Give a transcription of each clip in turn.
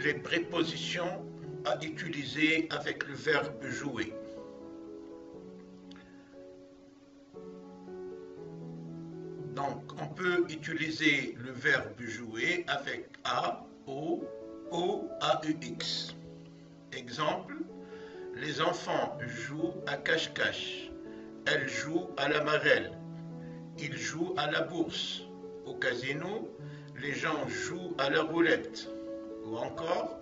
les prépositions à utiliser avec le verbe jouer. Donc, on peut utiliser le verbe jouer avec A, O, A-U-X. Exemple, les enfants jouent à cache-cache. Elles jouent à la marelle. Ils jouent à la bourse. Au casino, les gens jouent à la roulette. Ou encore,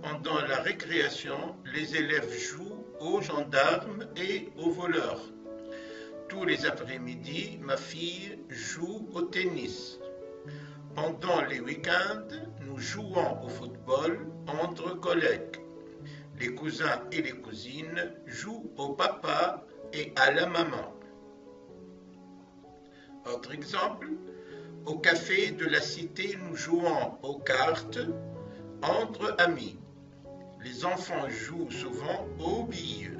pendant la récréation, les élèves jouent aux gendarmes et aux voleurs. Tous les après-midi, ma fille joue au tennis. Pendant les week-ends, nous jouons au football entre collègues. Les cousins et les cousines jouent au papa et à la maman. Autre exemple, au café de la cité, nous jouons aux cartes entre amis. Les enfants jouent souvent aux billes.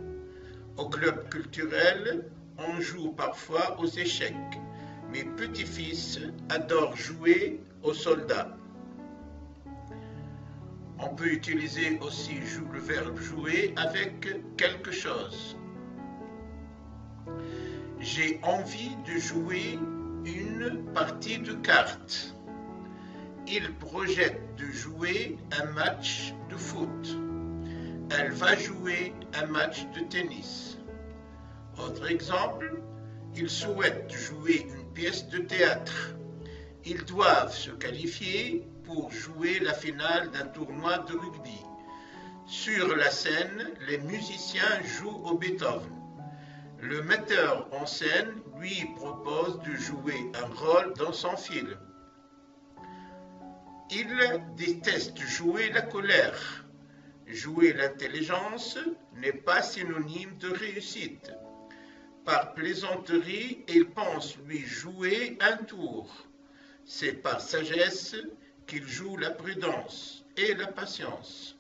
Au club culturel, on joue parfois aux échecs. Mes petits-fils adorent jouer aux soldats. On peut utiliser aussi le verbe jouer avec quelque chose. J'ai envie de jouer une partie de cartes. Il projette de jouer un match de foot. Elle va jouer un match de tennis. Autre exemple, ils souhaitent jouer une pièce de théâtre. Ils doivent se qualifier pour jouer la finale d'un tournoi de rugby. Sur la scène, les musiciens jouent au Beethoven. Le metteur en scène lui propose de jouer un rôle dans son film. Il déteste jouer la colère. Jouer l'intelligence n'est pas synonyme de réussite. Par plaisanterie, il pense lui jouer un tour. C'est par sagesse qu'il joue la prudence et la patience.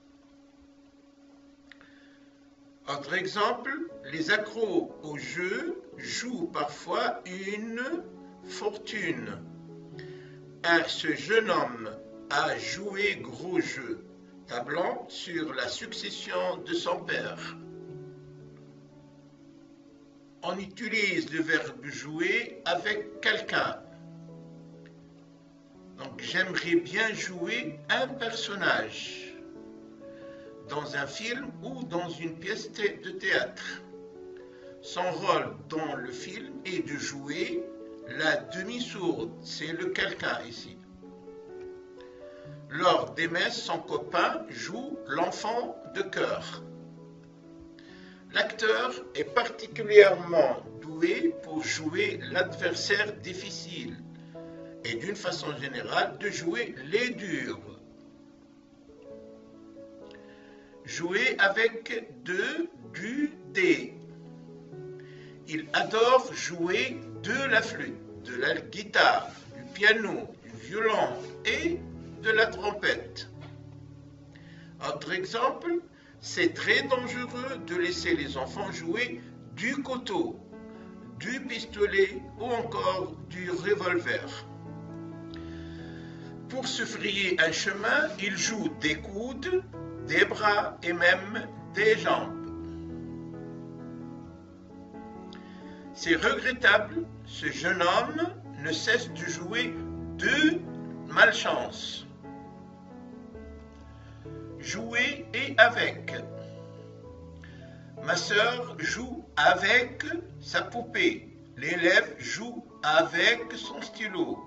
Autre exemple, les accros au jeu jouent parfois une fortune. Ce jeune homme a joué gros jeu, tablant sur la succession de son père. On utilise le verbe jouer avec quelqu'un. Donc, j'aimerais bien jouer un personnage dans un film ou dans une pièce de théâtre. Son rôle dans le film est de jouer la demi-sourde, c'est le quelqu'un ici. Lors des messes, son copain joue l'enfant de chœur. L'acteur est particulièrement doué pour jouer l'adversaire difficile et d'une façon générale de jouer les durs. Jouer avec du dé. Il adore jouer de la flûte, de la guitare, du piano, du violon et de la trompette. Autre exemple, c'est très dangereux de laisser les enfants jouer du couteau, du pistolet ou encore du revolver. Pour se frayer un chemin, ils jouent des coudes, des bras et même des jambes. C'est regrettable, ce jeune homme ne cesse de jouer de malchance. Jouer et avec. Ma sœur joue avec sa poupée. L'élève joue avec son stylo.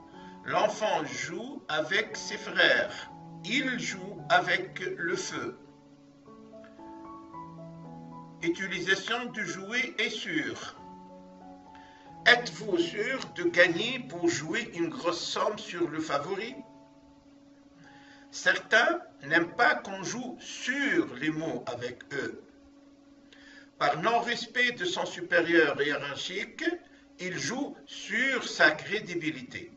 L'enfant joue avec ses frères. Il joue avec le feu. Utilisation du jouet est sûre. Êtes-vous sûr de gagner pour jouer une grosse somme sur le favori? Certains n'aiment pas qu'on joue sur les mots avec eux. Par non-respect de son supérieur hiérarchique, il joue sur sa crédibilité.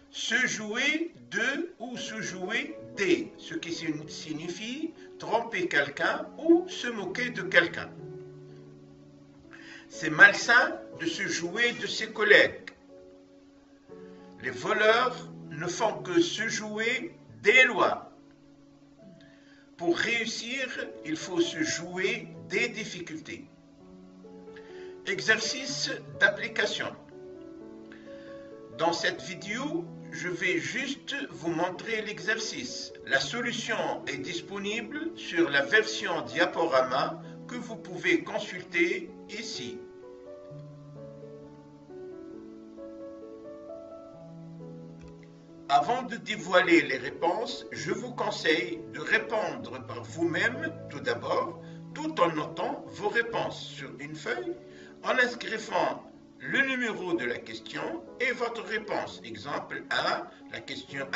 Se jouer de ou se jouer des, ce qui signifie tromper quelqu'un ou se moquer de quelqu'un. C'est malsain de se jouer de ses collègues. Les voleurs ne font que se jouer des lois. Pour réussir, il faut se jouer des difficultés. Exercice d'application. Dans cette vidéo, je vais juste vous montrer l'exercice. La solution est disponible sur la version diaporama que vous pouvez consulter ici. Avant de dévoiler les réponses, je vous conseille de répondre par vous-même tout d'abord, tout en notant vos réponses sur une feuille, en inscrivant le numéro de la question et votre réponse. Exemple A, la question 1,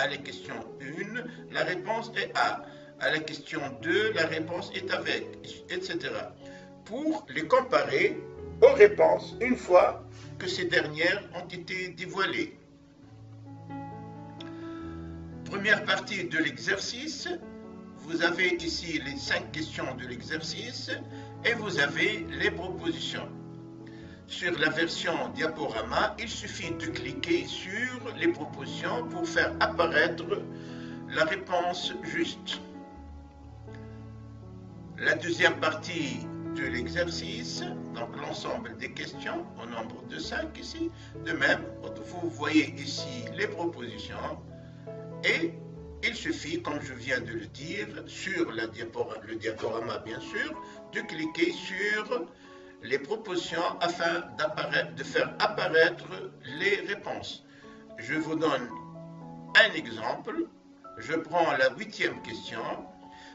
la réponse est A. À la question 2, la réponse est avec, etc. Pour les comparer aux réponses une fois que ces dernières ont été dévoilées. Première partie de l'exercice, vous avez ici les 5 questions de l'exercice et vous avez les propositions. Sur la version diaporama, il suffit de cliquer sur les propositions pour faire apparaître la réponse juste. La deuxième partie de l'exercice, donc l'ensemble des questions, au nombre de 5 ici. De même, vous voyez ici les propositions et il suffit, comme je viens de le dire, sur le diaporama bien sûr, de cliquer sur les propositions afin de faire apparaître les réponses. Je vous donne un exemple. Je prends la 8e question.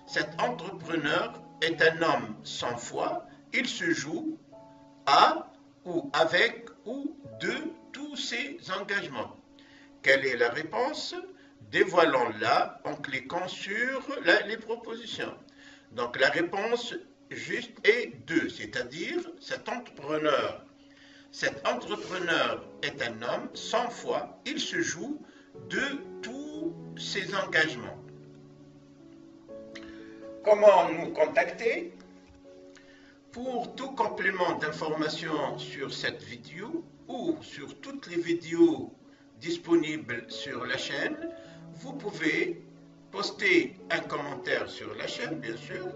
Cet entrepreneur est un homme sans foi. Il se joue à ou avec ou de tous ses engagements. Quelle est la réponse? Dévoilons-la en cliquant sur les propositions. Donc la réponse juste est 2, c'est-à-dire cet entrepreneur est un homme sans foi, il se joue de tous ses engagements. Comment nous contacter? Pour tout complément d'information sur cette vidéo ou sur toutes les vidéos disponibles sur la chaîne, vous pouvez poster un commentaire sur la chaîne, bien sûr,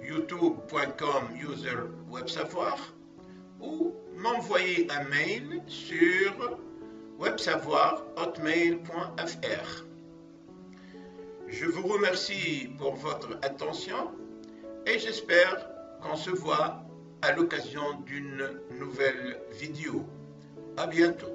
youtube.com/websavoir, ou m'envoyer un mail sur websavoir@hotmail.fr. Je vous remercie pour votre attention et j'espère qu'on se voit à l'occasion d'une nouvelle vidéo. À bientôt.